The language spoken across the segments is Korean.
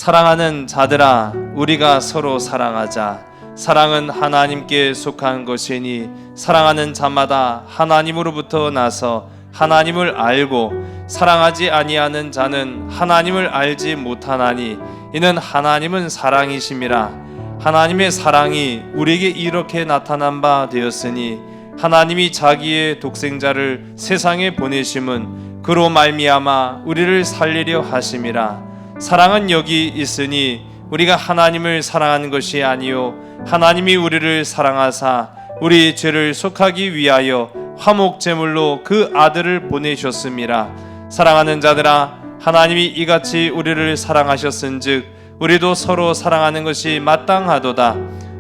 사랑하는 자들아, 우리가 서로 사랑하자. 사랑은 하나님께 속한 것이니 사랑하는 자마다 하나님으로부터 나서 하나님을 알고 사랑하지 아니하는 자는 하나님을 알지 못하나니 이는 하나님은 사랑이심이라. 하나님의 사랑이 우리에게 이렇게 나타난 바 되었으니 하나님이 자기의 독생자를 세상에 보내심은 그로 말미암아 우리를 살리려 하심이라. 사랑은 여기 있으니 우리가 하나님을 사랑하는 것이 아니요 하나님이 우리를 사랑하사 우리 죄를 속하기 위하여 화목 제물로 그 아들을 보내셨음이라. 사랑하는 자들아, 하나님이 이같이 우리를 사랑하셨은즉 우리도 서로 사랑하는 것이 마땅하도다.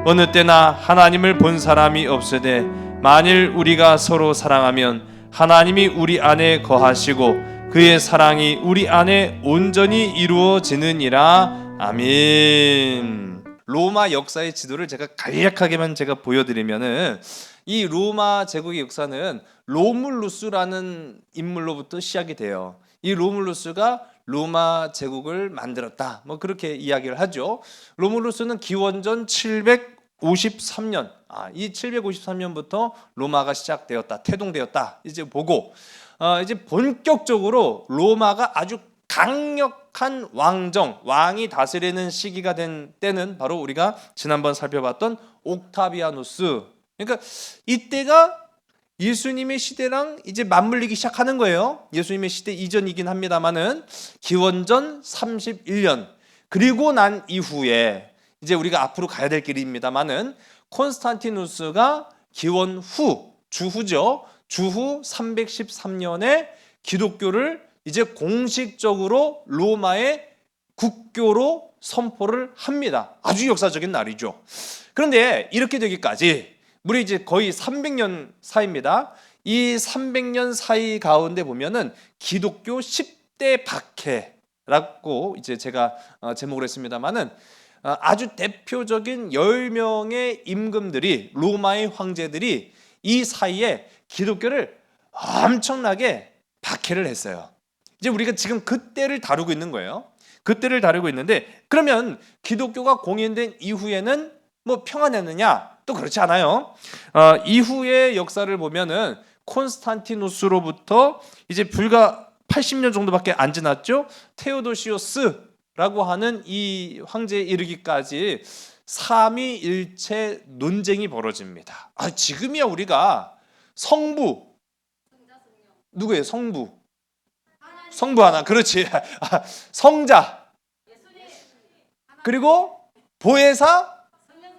어느 때나 하나님을 본 사람이 없으되 만일 우리가 서로 사랑하면 하나님이 우리 안에 거하시고 그의 사랑이 우리 안에 온전히 이루어지느니라. 아멘. 로마 역사의 지도를 제가 간략하게만 보여드리면은 이 로마 제국의 역사는 로물루스라는 인물로부터 시작이 돼요. 이 로물루스가 로마 제국을 만들었다, 뭐 그렇게 이야기를 하죠. 로물루스는 기원전 753년, 이 753년부터 로마가 시작되었다, 태동되었다 이제 보고, 이제 본격적으로 로마가 아주 강력한 왕이 다스리는 시기가 된 때는 바로 우리가 지난번 살펴봤던 옥타비아누스. 그러니까 이때가 예수님의 시대랑 이제 맞물리기 시작하는 거예요. 예수님의 시대 이전이긴 합니다만은 기원전 31년 그리고 난 이후에 이제 우리가 앞으로 가야 될 길입니다만은 콘스탄티누스가 기원 후 주후죠. 주후 313년에 기독교를 이제 공식적으로 로마의 국교로 선포를 합니다. 아주 역사적인 날이죠. 그런데 이렇게 되기까지 우리 이제 거의 300년 사이입니다. 이 300년 사이 가운데 보면은 기독교 10대 박해라고 이제 제가 제목을 했습니다만은 아주 대표적인 10명의 임금들이, 로마의 황제들이 이 사이에 기독교를 엄청나게 박해를 했어요. 이제 우리가 지금 그때를 다루고 있는 거예요. 그때를 다루고 있는데, 그러면 기독교가 공인된 이후에는 뭐 평안했느냐? 또 그렇지 않아요. 이후의 역사를 보면은 콘스탄티누스로부터 이제 불과 80년 정도밖에 안 지났죠. 테오도시우스라고 하는 이 황제에 이르기까지 삼위일체 논쟁이 벌어집니다. 지금이야 우리가 성부 누구예요? 성부 하나, 그렇지. 성자 그리고 보혜사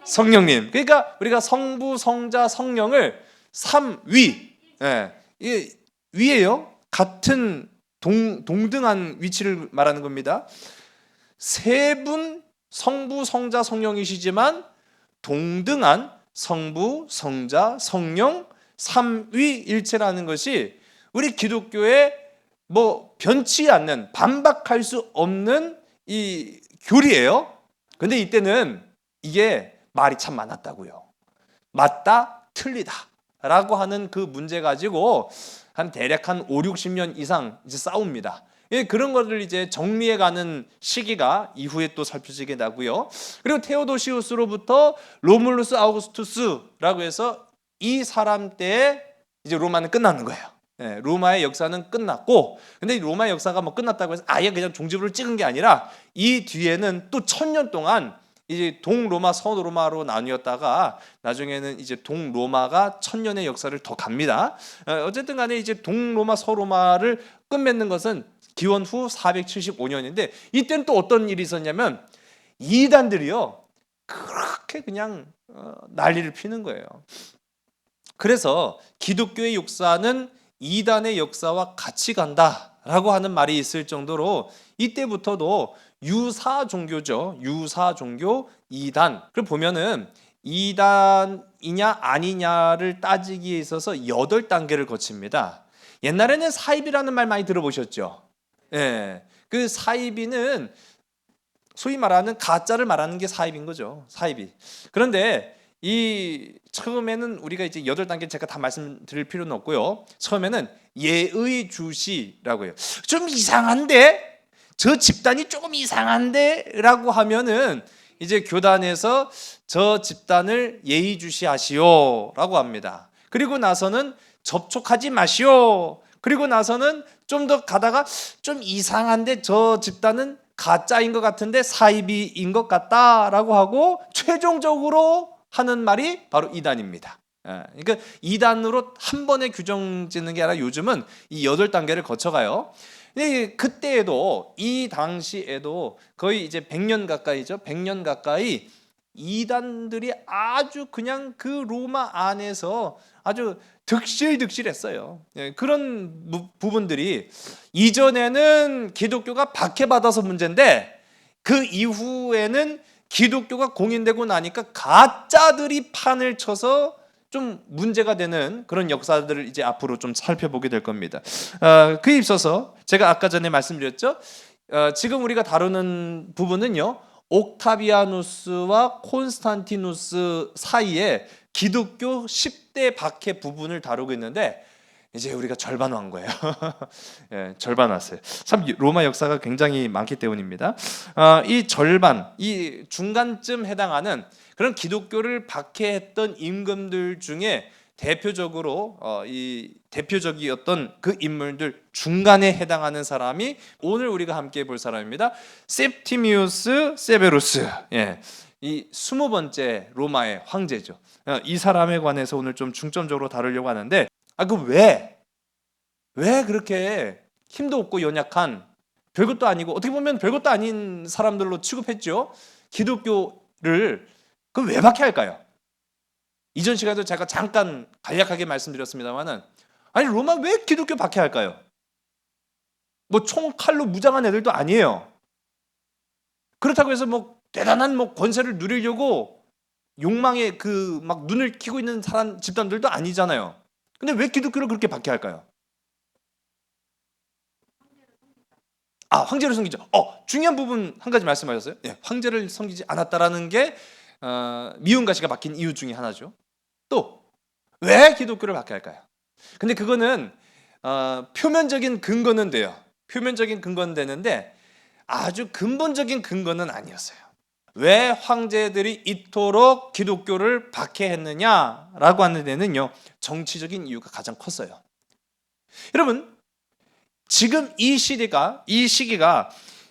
성령님. 그러니까 우리가 성부, 성자, 성령을 삼위, 이 위에요. 같은 동등한 위치를 말하는 겁니다. 세 분 성부, 성자, 성령이시지만 동등한 성부, 성자, 성령 삼위일체라는 것이 우리 기독교에 뭐 변치 않는, 반박할 수 없는 이 교리예요. 근데 이때는 이게 말이 참 많았다고요. 맞다, 틀리다 라고 하는 그 문제 가지고 대략 5, 60년 이상 이제 싸웁니다. 그런 것을 이제 정리해가는 시기가 이후에 또 살펴지게 나고요. 그리고 테오도시우스로부터 로물루스 아우구스투스라고 해서 이 사람 때에 이제 로마는 끝나는 거예요. 로마의 역사는 끝났고, 근데 로마의 역사가 뭐 끝났다고 해서 아예 그냥 종지부를 찍은 게 아니라 이 뒤에는 또 1000년 동안 이제 동로마, 서로마로 나뉘었다가 나중에는 이제 동로마가 1000년의 역사를 더 갑니다. 어쨌든 간에 이제 동로마, 서로마를 끝맺는 것은 기원 후 475년인데 이때는 또 어떤 일이 있었냐면 이단들이요 그렇게 그냥 난리를 피는 거예요. 그래서 기독교의 역사는 이단의 역사와 같이 간다라고 하는 말이 있을 정도로 이때부터도 유사 종교죠. 유사 종교 이단. 그걸 보면은 이단이냐 아니냐를 따지기에 있어서 8단계를 거칩니다. 옛날에는 사이비라는 말 많이 들어보셨죠? 그 사이비는 소위 말하는 가짜를 말하는 게 사이비인 거죠. 사이비. 그런데 이 처음에는 우리가 이제 8단계 제가 다 말씀드릴 필요는 없고요. 처음에는 예의 주시라고 해요. 좀 이상한데? 저 집단이 조금 이상한데라고 하면은 이제 교단에서 저 집단을 예의주시하시오라고 합니다. 그리고 나서는 접촉하지 마시오. 그리고 나서는 좀 더 가다가 좀 이상한데 저 집단은 가짜인 것 같은데 사이비인 것 같다라고 하고 최종적으로 하는 말이 바로 이단입니다. 그러니까 이단으로 한 번에 규정 짓는 게 아니라 요즘은 이 8단계를 거쳐가요. 그때에도 이 당시에도 거의 이제 100년 가까이죠. 100년 가까이 이단들이 아주 그냥 그 로마 안에서 아주 득실득실했어요. 그런 부분들이 이전에는 기독교가 박해받아서 문제인데 그 이후에는 기독교가 공인되고 나니까 가짜들이 판을 쳐서 좀 문제가 되는 그런 역사들을 이제 앞으로 좀 살펴보게 될 겁니다. 그에 있어서 제가 아까 전에 말씀드렸죠. 지금 우리가 다루는 부분은요. 옥타비아누스와 콘스탄티누스 사이에 기독교 10대 박해 부분을 다루고 있는데 이제 우리가 절반 완 거예요. 예, 절반 왔어요. 참 로마 역사가 굉장히 많기 때문입니다. 이 절반, 이 중간쯤 해당하는 그런 기독교를 박해했던 임금들 중에 대표적으로 이 대표적이었던 그 인물들 중간에 해당하는 사람이 오늘 우리가 함께 볼 사람입니다. 셉티미우스 세베루스. 예. 이 20번째 로마의 황제죠. 이 사람에 관해서 오늘 좀 중점적으로 다루려고 하는데 왜 그렇게 힘도 없고 연약한 별것도 아니고 어떻게 보면 별것도 아닌 사람들로 취급했죠. 기독교를 그 왜 박해할까요? 이전 시간에도 제가 잠깐 간략하게 말씀드렸습니다만은 아니 로마 왜 기독교 박해할까요? 뭐 총칼로 무장한 애들도 아니에요. 그렇다고 해서 뭐 대단한 뭐 권세를 누리려고 욕망에 그 막 눈을 키고 있는 사람 집단들도 아니잖아요. 근데 왜 기독교를 그렇게 박해할까요? 황제를 섬기죠. 중요한 부분 한 가지 말씀하셨어요. 네, 황제를 섬기지 않았다라는 게 미운 가시가 박힌 이유 중에 하나죠. 또 왜 기독교를 박해할까요? 근데 그거는 표면적인 근거는 돼요. 표면적인 근거는 되는데 아주 근본적인 근거는 아니었어요. 왜 황제들이 이토록 기독교를 박해했느냐라고 하는 데는요, 정치적인 이유가 가장 컸어요. 여러분, 지금 이 시기가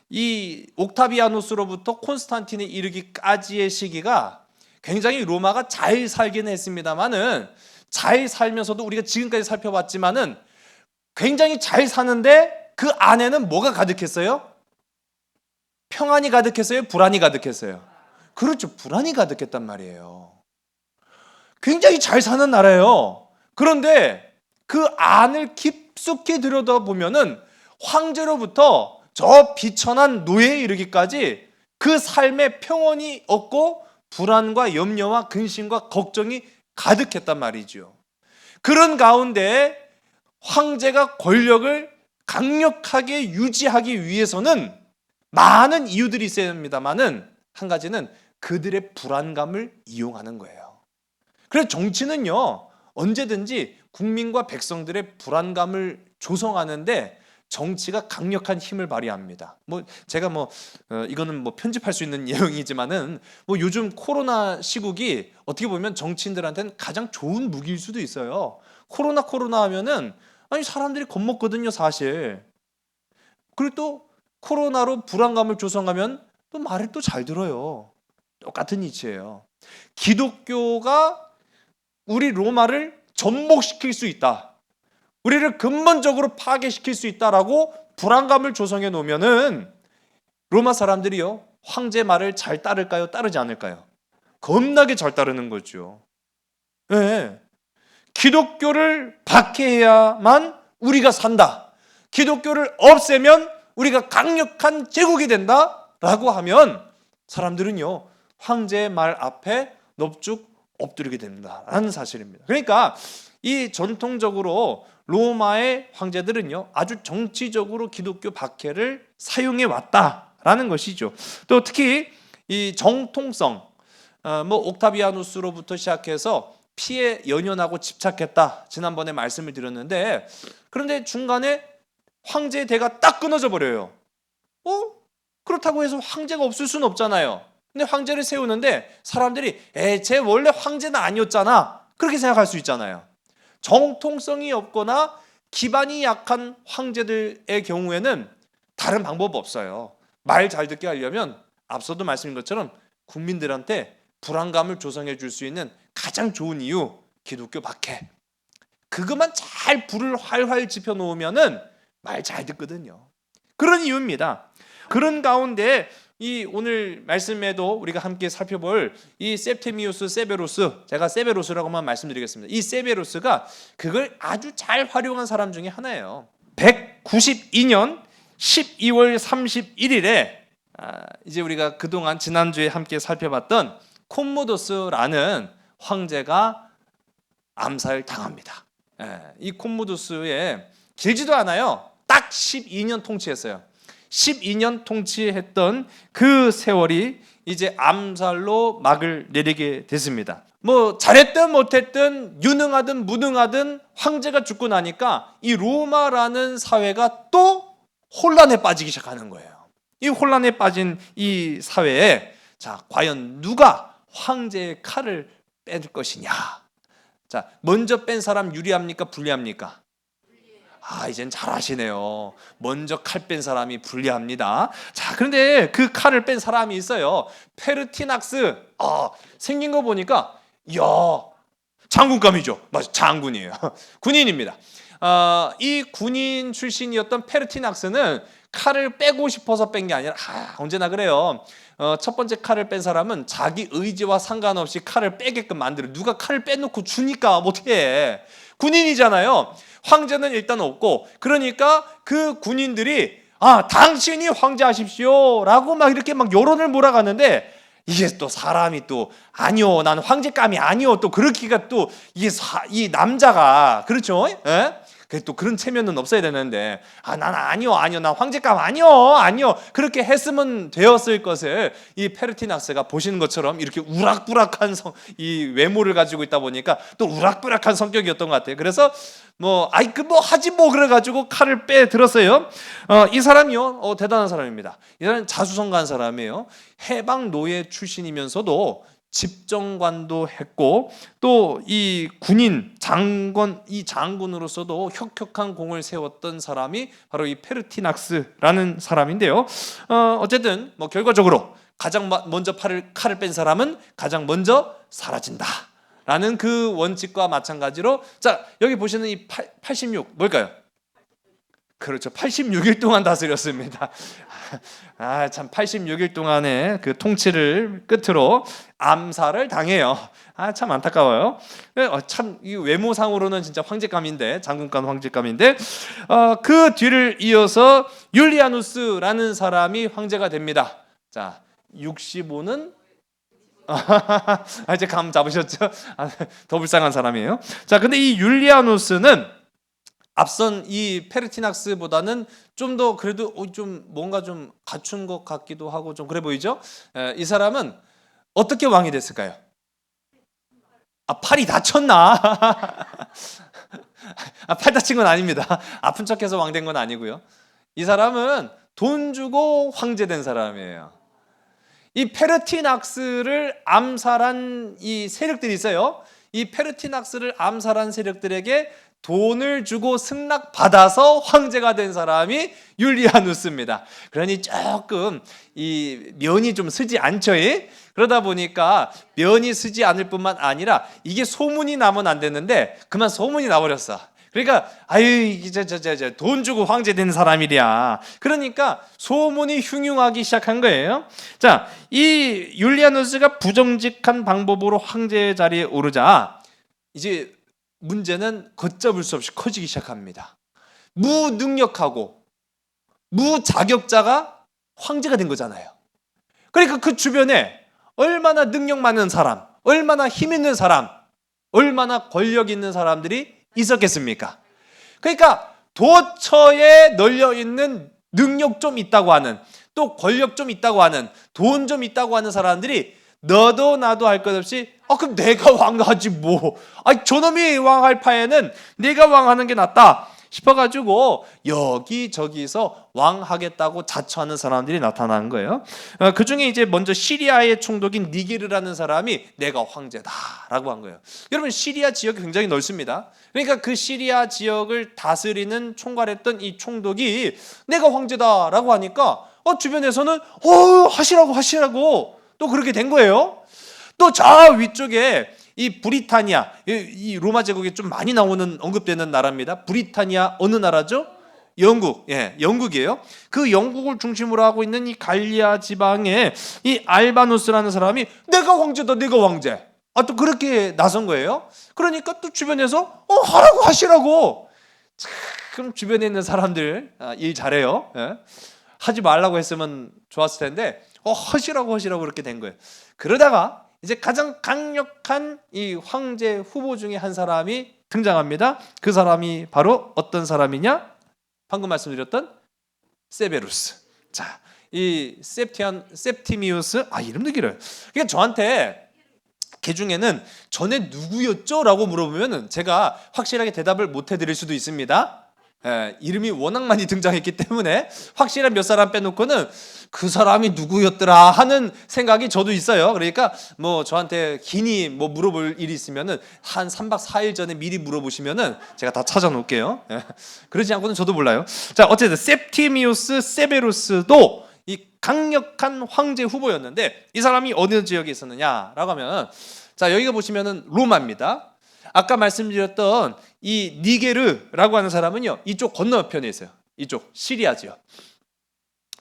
이 옥타비아누스로부터 콘스탄틴에 이르기까지의 시기가 굉장히 로마가 잘 살긴 했습니다만은 잘 살면서도 우리가 지금까지 살펴봤지만은 굉장히 잘 사는데 그 안에는 뭐가 가득했어요? 평안이 가득했어요? 불안이 가득했어요? 그렇죠. 불안이 가득했단 말이에요. 굉장히 잘 사는 나라예요. 그런데 그 안을 깊숙이 들여다보면은 황제로부터 저 비천한 노예에 이르기까지 그 삶에 평온이 없고 불안과 염려와 근심과 걱정이 가득했단 말이죠. 그런 가운데 황제가 권력을 강력하게 유지하기 위해서는 많은 이유들이 있어야 합니다만은 한 가지는 그들의 불안감을 이용하는 거예요. 그래서 정치는요, 언제든지 국민과 백성들의 불안감을 조성하는데 정치가 강력한 힘을 발휘합니다. 제가 이거는 편집할 수 있는 내용이지만은 요즘 코로나 시국이 어떻게 보면 정치인들한테는 가장 좋은 무기일 수도 있어요. 코로나 하면은 아니 사람들이 겁먹거든요, 사실. 그리고 또 코로나로 불안감을 조성하면 또 말을 또 잘 들어요. 똑같은 이치예요. 기독교가 우리 로마를 전복시킬 수 있다. 우리를 근본적으로 파괴시킬 수 있다라고 불안감을 조성해 놓으면은 로마 사람들이요, 황제 말을 잘 따를까요? 따르지 않을까요? 겁나게 잘 따르는 거죠. 네. 기독교를 박해해야만 우리가 산다. 기독교를 없애면 우리가 강력한 제국이 된다라고 하면 사람들은요, 황제의 말 앞에 넙죽 엎드리게 된다라는 사실입니다. 그러니까 이 전통적으로 로마의 황제들은요, 아주 정치적으로 기독교 박해를 사용해 왔다라는 것이죠. 또 특히 이 정통성, 옥타비아누스로부터 시작해서 피에 연연하고 집착했다, 지난번에 말씀을 드렸는데, 그런데 중간에 황제의 대가 딱 끊어져 버려요. 그렇다고 해서 황제가 없을 수는 없잖아요. 근데 황제를 세우는데 사람들이 쟤 원래 황제는 아니었잖아, 그렇게 생각할 수 있잖아요. 정통성이 없거나 기반이 약한 황제들의 경우에는 다른 방법 없어요. 말 잘 듣게 하려면 앞서도 말씀드린 것처럼 국민들한테 불안감을 조성해 줄 수 있는 가장 좋은 이유, 기독교 박해. 그것만 잘 불을 활활 지펴 놓으면은 말 잘 듣거든요. 그런 이유입니다. 그런 가운데 이 오늘 말씀에도 우리가 함께 살펴볼 이 septimius severus, 제가 세베로스라고만 말씀드리겠습니다. 이 세베로스가 그걸 아주 잘 활용한 사람 중에 하나예요. 192년 12월 31일에 이제 우리가 그동안 지난주에 함께 살펴봤던 콤모두스라는 황제가 암살당합니다. 이 콤모두스의 길지도 않아요. 딱 12년 통치했어요. 12년 통치했던 그 세월이 이제 암살로 막을 내리게 됐습니다. 뭐 잘했든 못했든 유능하든 무능하든 황제가 죽고 나니까 이 로마라는 사회가 또 혼란에 빠지기 시작하는 거예요. 이 혼란에 빠진 이 사회에 자, 과연 누가 황제의 칼을 뺄 것이냐? 자, 먼저 뺀 사람 유리합니까? 불리합니까? 이젠 잘 아시네요. 먼저 칼 뺀 사람이 불리합니다. 자, 그런데 그 칼을 뺀 사람이 있어요. 페르티낙스. 생긴 거 보니까 장군감이죠. 맞아, 장군이에요. 군인입니다. 이 군인 출신이었던 페르티낙스는 칼을 빼고 싶어서 뺀 게 아니라 언제나 그래요. 첫 번째 칼을 뺀 사람은 자기 의지와 상관없이 칼을 빼게끔 만들어. 누가 칼을 빼놓고 주니까 못해. 군인이잖아요. 황제는 일단 없고, 그러니까 그 군인들이 당신이 황제 하십시오 라고 막 이렇게 막 여론을 몰아가는데, 이게 또 사람이 또 아니요, 난 황제감이 아니요, 또 그렇기가 또 이게 이 남자가 그렇죠? 또 그런 체면은 없어야 되는데 난 아니요, 난 황제감 아니요 그렇게 했으면 되었을 것을 이 페르티낙스가 보시는 것처럼 이렇게 우락부락한 이 외모를 가지고 있다 보니까 또 우락부락한 성격이었던 것 같아요. 그래서 하지 그래가지고 칼을 빼 들었어요. 이 사람이요, 대단한 사람입니다. 이 사람은 자수성가한 사람이에요. 해방 노예 출신이면서도 집정관도 했고, 또 이 군인 장군으로서도 혁혁한 공을 세웠던 사람이 바로 이 페르티낙스라는 사람인데요. 어쨌든 뭐 결과적으로 가장 먼저 칼을 뺀 사람은 가장 먼저 사라진다라는 그 원칙과 마찬가지로, 자, 여기 보시는 이 86 뭘까요? 그렇죠. 86일 동안 다스렸습니다. 참 86일 동안의 그 통치를 끝으로 암살을 당해요. 참 안타까워요. 참 이 외모상으로는 진짜 황제감인데, 장군감 황제감인데, 그 뒤를 이어서 율리아누스라는 사람이 황제가 됩니다. 자, 65는 이제 감 잡으셨죠? 더 불쌍한 사람이에요. 자, 근데 이 율리아누스는 앞선 이 페르티낙스보다는 좀 더 그래도 좀 뭔가 좀 갖춘 것 같기도 하고 좀 그래 보이죠? 이 사람은 어떻게 왕이 됐을까요? 팔이 다쳤나? 팔 다친 건 아닙니다. 아픈 척해서 왕 된 건 아니고요. 이 사람은 돈 주고 황제 된 사람이에요. 이 페르티낙스를 암살한 이 세력들이 있어요. 이 페르티낙스를 암살한 세력들에게 돈을 주고 승낙받아서 황제가 된 사람이 율리아누스입니다. 그러니 조금 이 면이 좀 쓰지 않죠? 그러다 보니까 면이 쓰지 않을 뿐만 아니라 이게 소문이 나면 안 되는데 그만 소문이 나버렸어. 그러니까 이제 돈 주고 황제 된 사람이랴. 그러니까 소문이 흉흉하기 시작한 거예요. 자, 이 율리아누스가 부정직한 방법으로 황제 자리에 오르자 이제 문제는 걷잡을 수 없이 커지기 시작합니다. 무능력하고 무자격자가 황제가 된 거잖아요. 그러니까 그 주변에 얼마나 능력 많은 사람, 얼마나 힘 있는 사람, 얼마나 권력 있는 사람들이 있었겠습니까? 그러니까 도처에 널려있는 능력 좀 있다고 하는, 또 권력 좀 있다고 하는, 돈 좀 있다고 하는 사람들이 너도 나도 할 것 없이 그럼 내가 왕하지 뭐. 저놈이 왕할 파에는 내가 왕하는 게 낫다. 싶어가지고 여기저기서 왕하겠다고 자처하는 사람들이 나타나는 거예요. 그 중에 이제 먼저 시리아의 총독인 니게르라는 사람이 내가 황제다라고 한 거예요. 여러분 시리아 지역이 굉장히 넓습니다. 그러니까 그 시리아 지역을 다스리는 총괄했던 이 총독이 내가 황제다라고 하니까 주변에서는 하시라고 또 그렇게 된 거예요. 또 저 위쪽에 이 브리타니아, 이 로마 제국에 좀 많이 나오는 언급되는 나라입니다. 브리타니아 어느 나라죠? 영국, 영국이에요. 그 영국을 중심으로 하고 있는 이 갈리아 지방에 이 알바누스라는 사람이 내가 황제다, 내가 황제. 또 그렇게 나선 거예요. 그러니까 또 주변에서 하시라고. 참 주변에 있는 사람들 일 잘해요. 하지 말라고 했으면 좋았을 텐데 하시라고 그렇게 된 거예요. 그러다가 이제 가장 강력한 이 황제 후보 중에 한 사람이 등장합니다. 그 사람이 바로 어떤 사람이냐? 방금 말씀드렸던 세베루스. 자, 이 셉티미우스, 이름도 길어요. 그러니까 저한테 개 중에는 전에 누구였죠? 라고 물어보면 제가 확실하게 대답을 못 해드릴 수도 있습니다. 이름이 워낙 많이 등장했기 때문에 확실한 몇 사람 빼놓고는 그 사람이 누구였더라 하는 생각이 저도 있어요. 그러니까 뭐 저한테 긴히 뭐 물어볼 일이 있으면은 한 3박 4일 전에 미리 물어보시면은 제가 다 찾아놓을게요. 그러지 않고는 저도 몰라요. 자, 어쨌든 셉티미우스 세베루스도 이 강력한 황제 후보였는데 이 사람이 어느 지역에 있었느냐라고 하면 자, 여기가 보시면은 로마입니다. 아까 말씀드렸던 이 니게르라고 하는 사람은요, 이쪽 건너편에 있어요. 이쪽 시리아 지역.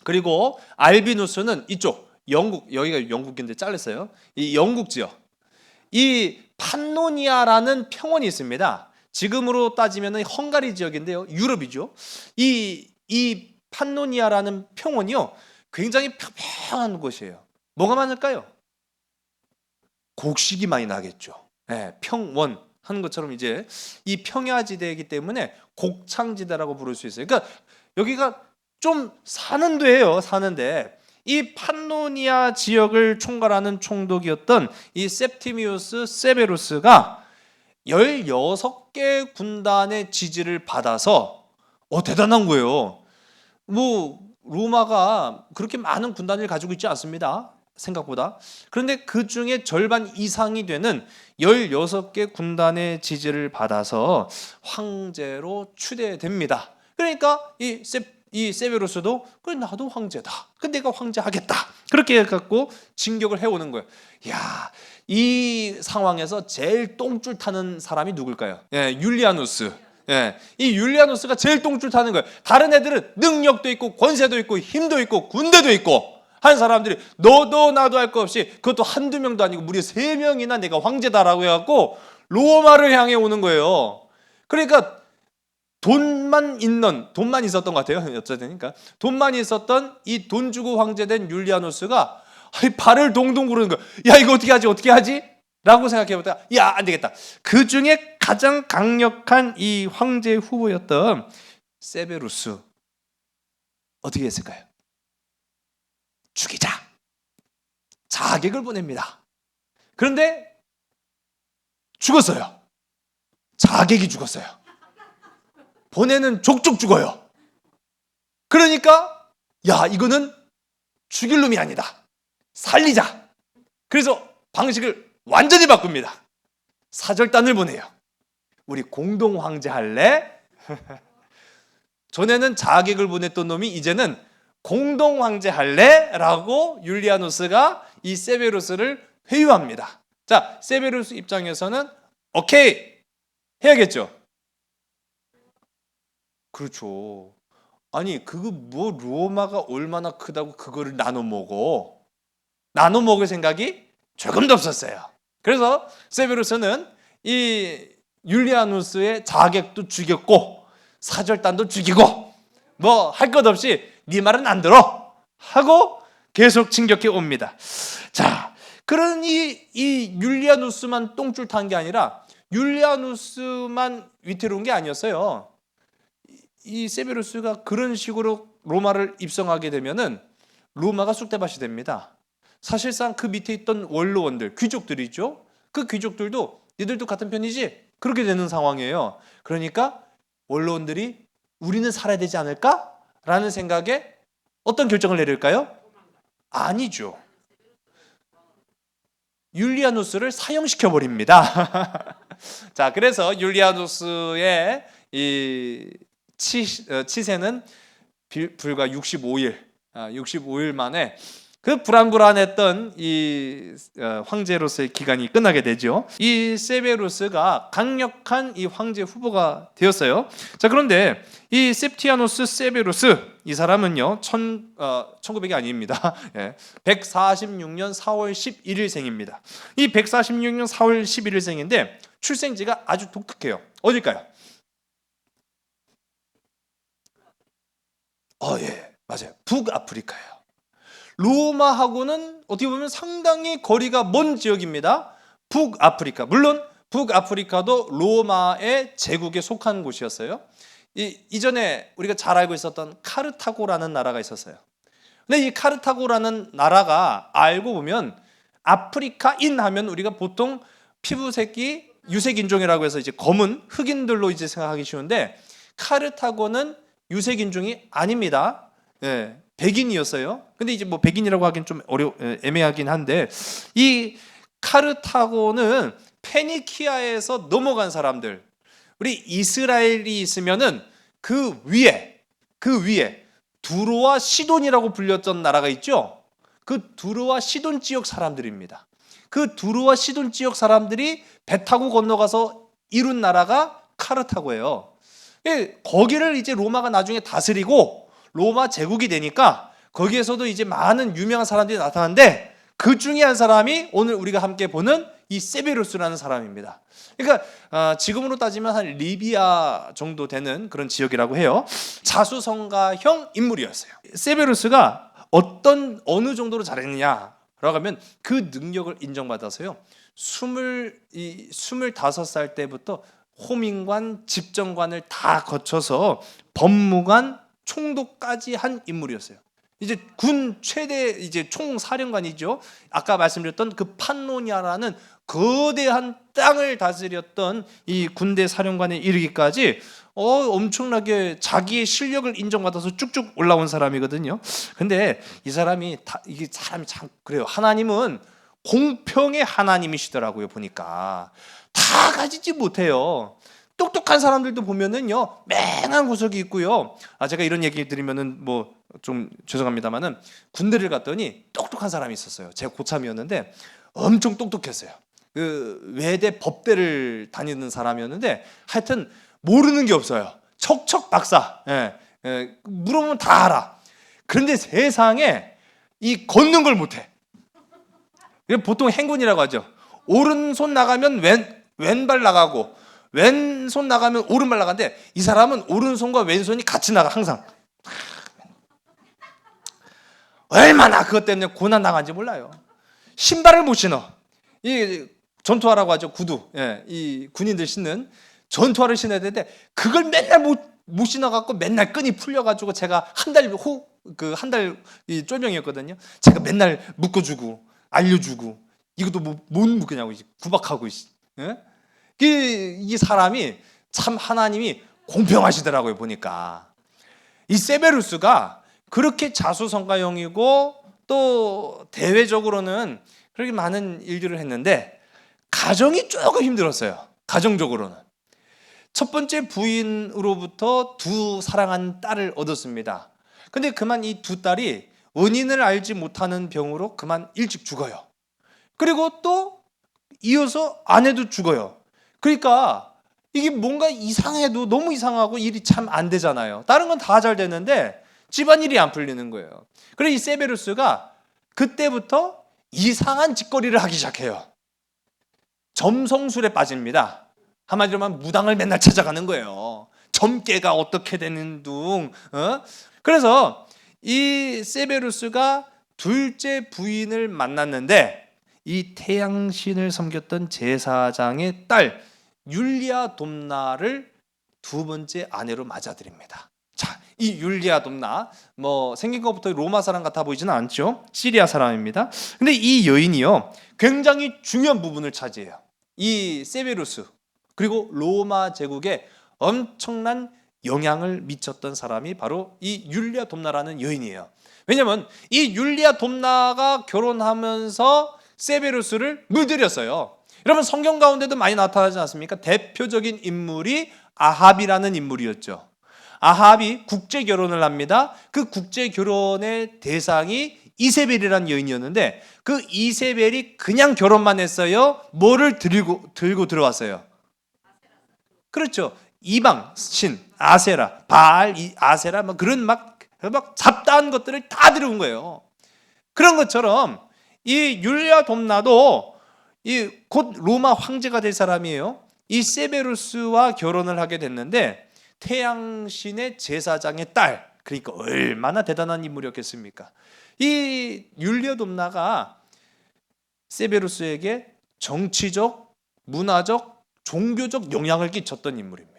그리고 알비누스는 이쪽 영국, 여기가 영국인데 잘렸어요. 이 영국 지역. 이 판노니아라는 평원이 있습니다. 지금으로 따지면 헝가리 지역인데요, 유럽이죠. 이 판노니아라는 평원이요, 굉장히 평평한 곳이에요. 뭐가 많을까요? 곡식이 많이 나겠죠. 평원 하는 것처럼 이제 이 평야지대이기 때문에 곡창지대라고 부를 수 있어요. 그러니까 여기가 좀 사는 데예요. 사는데 이 판노니아 지역을 총괄하는 총독이었던 이 셉티미우스 세베루스가 16개 군단의 지지를 받아서 대단한 거예요. 뭐 로마가 그렇게 많은 군단을 가지고 있지 않습니다. 생각보다. 그런데 그 중에 절반 이상이 되는 16개 군단의 지지를 받아서 황제로 추대됩니다. 그러니까 이 세베루스도 그래 나도 황제다. 근데 내가 황제하겠다. 그렇게 해갖고 진격을 해오는 거예요. 이 상황에서 제일 똥줄 타는 사람이 누굴까요? 율리아누스. 이 율리아누스가 제일 똥줄 타는 거예요. 다른 애들은 능력도 있고 권세도 있고 힘도 있고 군대도 있고 한 사람들이 너도 나도 할 거 없이 그것도 한두 명도 아니고 무려 3명이나 내가 황제다라고 해갖고 로마를 향해 오는 거예요. 그러니까 돈만 있었던 것 같아요. 어쨌든 그러니까 돈만 있었던 이 돈 주고 황제된 율리아누스가 발을 동동 구르는 거예요. 이거 어떻게 하지? 라고 생각해보다가 안 되겠다. 그 중에 가장 강력한 이 황제 후보였던 세베루스 어떻게 했을까요? 죽이자. 자객을 보냅니다. 그런데 죽었어요. 자객이 죽었어요. 보내는 족족 죽어요. 그러니까 이거는 죽일 놈이 아니다. 살리자. 그래서 방식을 완전히 바꿉니다. 사절단을 보내요. 우리 공동 황제 할래? 전에는 자객을 보냈던 놈이 이제는 공동 황제 할래? 라고 율리아누스가 이 세베루스를 회유합니다. 자, 세베루스 입장에서는 오케이 해야겠죠. 그렇죠. 아니 그거 뭐 로마가 얼마나 크다고 그거를 나눠 먹을 생각이 조금도 없었어요. 그래서 세베루스는 이 율리아누스의 자객도 죽였고 사절단도 죽이고 뭐 할 것 없이 네 말은 안 들어 하고 계속 진격해 옵니다. 자, 그런 이 율리아누스만 똥줄 탄 게 아니라 율리아누스만 위태로운 게 아니었어요. 이 세베루스가 그런 식으로 로마를 입성하게 되면은 로마가 쑥대밭이 됩니다. 사실상 그 밑에 있던 원로원들, 귀족들이죠. 그 귀족들도 니들도 같은 편이지? 그렇게 되는 상황이에요. 그러니까 원로원들이 우리는 살아야 되지 않을까라는 생각에 어떤 결정을 내릴까요? 아니죠. 율리아누스를 사형시켜 버립니다. 자, 그래서 율리아누스의 이 치세는 불과 65일 만에 그 불안불안했던 이 황제로서의 기간이 끝나게 되죠. 이 세베루스가 강력한 이 황제 후보가 되었어요. 자, 그런데 이 septianus 세베루스 이 사람은요 1900이 아닙니다. 146년 4월 11일생입니다. 이 146년 4월 11일생인데 출생지가 아주 독특해요. 어딜까요? 예, 맞아요. 북아프리카예요. 로마하고는 어떻게 보면 상당히 거리가 먼 지역입니다. 북아프리카. 물론 북아프리카도 로마의 제국에 속한 곳이었어요. 이전에 우리가 잘 알고 있었던 카르타고라는 나라가 있었어요. 근데 이 카르타고라는 나라가 알고 보면 아프리카인 하면 우리가 보통 피부색이 유색인종이라고 해서 이제 검은 흑인들로 이제 생각하기 쉬운데 카르타고는 유색인종이 아닙니다. 백인이었어요. 근데 이제 뭐 백인이라고 하긴 좀 애매하긴 한데 이 카르타고는 페니키아에서 넘어간 사람들, 우리 이스라엘이 있으면은 그 위에 두로와 시돈이라고 불렸던 나라가 있죠. 그 두로와 시돈 지역 사람들입니다. 그 두로와 시돈 지역 사람들이 배 타고 건너가서 이룬 나라가 카르타고예요. 거기를 이제 로마가 나중에 다스리고 로마 제국이 되니까 거기에서도 이제 많은 유명한 사람들이 나타나는데 그 중에 한 사람이 오늘 우리가 함께 보는 이 세베루스라는 사람입니다. 그러니까 지금으로 따지면 한 리비아 정도 되는 그런 지역이라고 해요. 자수성가형 인물이었어요. 세베루스가 어느 정도로 잘했느냐라고 하면 그 능력을 인정받아서요. 25살 때부터 호민관, 집정관을 다 거쳐서 법무관, 총독까지 한 인물이었어요. 이제 군 최대 이제 총사령관이죠. 아까 말씀드렸던 그 판노니아라는 거대한 땅을 다스렸던 이 군대 사령관에 이르기까지 엄청나게 자기의 실력을 인정받아서 쭉쭉 올라온 사람이거든요. 근데 이게 사람이 참 그래요. 하나님은 공평의 하나님이시더라고요. 보니까 다 가지지 못해요. 똑똑한 사람들도 보면은요 맹한 구석이 있고요. 제가 이런 얘기 드리면은 뭐 좀 죄송합니다만은 군대를 갔더니 똑똑한 사람이 있었어요. 제가 고참이었는데 엄청 똑똑했어요. 그 외대 법대를 다니는 사람이었는데 하여튼 모르는 게 없어요. 척척 박사. 물어보면 다 알아. 그런데 세상에 이 걷는 걸 못해. 보통 행군이라고 하죠. 오른손 나가면 왼발 나가고 왼손 나가면 오른발 나가는데 이 사람은 오른손과 왼손이 같이 나가 항상. 얼마나 그것 때문에 고난 당한지 몰라요. 신발을 못 신어. 이 전투화라고 하죠. 구두. 이 군인들 신는 전투화를 신어야 되는데 그걸 맨날 못 신어갖고 맨날 끈이 풀려가지고 제가 한 달 이 쫄병이었거든요. 제가 맨날 묶어주고 알려주고 이것도 못 묶으냐고 구박하고. 이 사람이 참 하나님이 공평하시더라고요. 보니까 이 세베루스가 그렇게 자수성가형이고 또 대외적으로는 그렇게 많은 일들을 했는데 가정이 조금 힘들었어요. 가정적으로는 첫 번째 부인으로부터 두 사랑한 딸을 얻었습니다. 근데 그만 이 두 딸이 원인을 알지 못하는 병으로 그만 일찍 죽어요. 그리고 또 이어서 아내도 죽어요. 그러니까 이게 뭔가 이상해도 너무 이상하고 일이 참 안 되잖아요. 다른 건 다 잘 되는데 집안일이 안 풀리는 거예요. 그래서 이 세베루스가 그때부터 이상한 짓거리를 하기 시작해요. 점성술에 빠집니다. 한마디로 하면 무당을 맨날 찾아가는 거예요. 점괘가 어떻게 되는 둥. 그래서 이 세베루스가 둘째 부인을 만났는데 이 태양신을 섬겼던 제사장의 딸 율리아 domna를 두 번째 아내로 맞아들입니다. 자, 이 율리아 domna 생긴 것부터 로마 사람 같아 보이지는 않죠. 시리아 사람입니다. 근데 이 여인이요 굉장히 중요한 부분을 차지해요. 이 세베루스 그리고 로마 제국의 엄청난 영향을 미쳤던 사람이 바로 이 율리아 돕나라는 여인이에요. 왜냐하면 이 율리아 돕나가 결혼하면서 세베루스를 물들였어요. 여러분 성경 가운데도 많이 나타나지 않습니까? 대표적인 인물이 아합이라는 인물이었죠. 아합이 국제 결혼을 합니다. 그 국제 결혼의 대상이 이세벨이라는 여인이었는데 그 이세벨이 그냥 결혼만 했어요? 뭐를 들고 들어왔어요? 그렇죠. 이방신, 아세라, 바알, 아세라 뭐 그런 막 잡다한 것들을 다 들어온 거예요. 그런 것처럼 이 율리아 돕나도 이 곧 로마 황제가 될 사람이에요. 이 세베루스와 결혼을 하게 됐는데 태양신의 제사장의 딸, 그러니까 얼마나 대단한 인물이었겠습니까? 이 율리아 돕나가 세베루스에게 정치적, 문화적, 종교적 영향을 끼쳤던 인물입니다.